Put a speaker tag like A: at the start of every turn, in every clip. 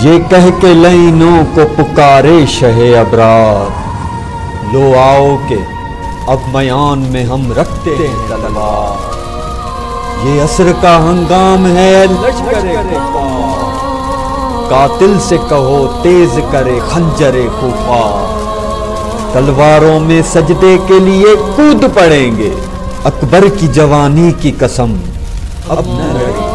A: ये कह के लाइनों को पुकारे शहे अबरार, लो आओ के अब मयान में हम रखते हैं तलवार। ये असर का हंगाम है लश्करे कुफ्फार, कातिल से कहो तेज करे खंजरे खुफार। तलवारों में सजदे के लिए कूद पड़ेंगे, अकबर की जवानी की कसम अब न रही।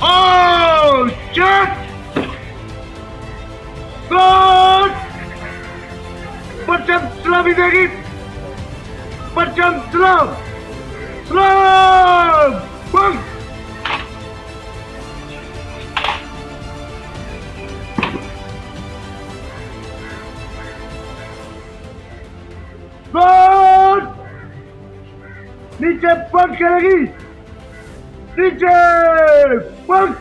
B: Oh, shit! God! परचम सलामी देगी, परचम सलाम, सलाम, बंद। God! नीचे बंद करेगी, नीचे बंद।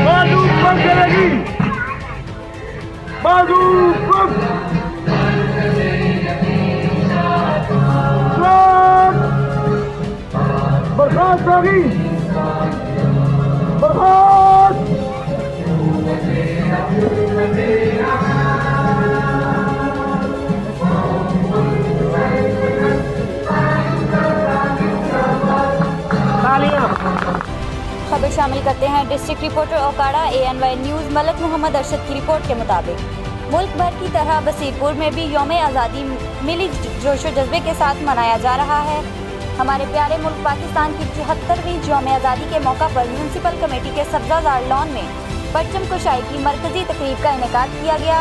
B: बाजू बंद करेगी, बाजू बंद। बर्खास्त होगी, बर्खास्त।
C: खबर शामिल करते हैं। District reporter Okara ANY news Malik Mohammad Arshad की रिपोर्ट के मुताबिक मुल्क भर की तरह बसीरपुर में भी यौम आज़ादी मिली जोशो जज्बे के साथ मनाया जा रहा है। हमारे प्यारे मुल्क पाकिस्तान की 74वीं यौम आज़ादी के मौका पर म्यूनसिपल कमेटी के सब्ज़ाज़ार लॉन में परचम कुशाई की मरकजी तकरीब का इनेकाद किया गया,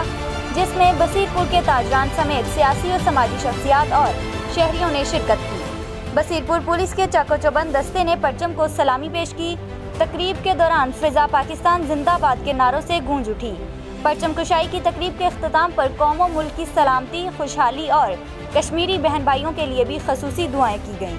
C: जिसमें बसीरपुर के ताजरान समेत सियासी और समाजी शख्सियात और शहरियों ने शिरकत की। बसीरपुर पुलिस के चाको-चौबंद दस्ते ने परचम को सलामी पेश की। तकरीब के दौरान फिजा पाकिस्तान जिंदाबाद के नारों से गूंज उठी। परचम कुशाई की तकरीब के अख्ताम पर कौम और मुल्क की सलामती, खुशहाली और कश्मीरी बहन भाइयों के लिए भी खसूसी दुआएं की गईं।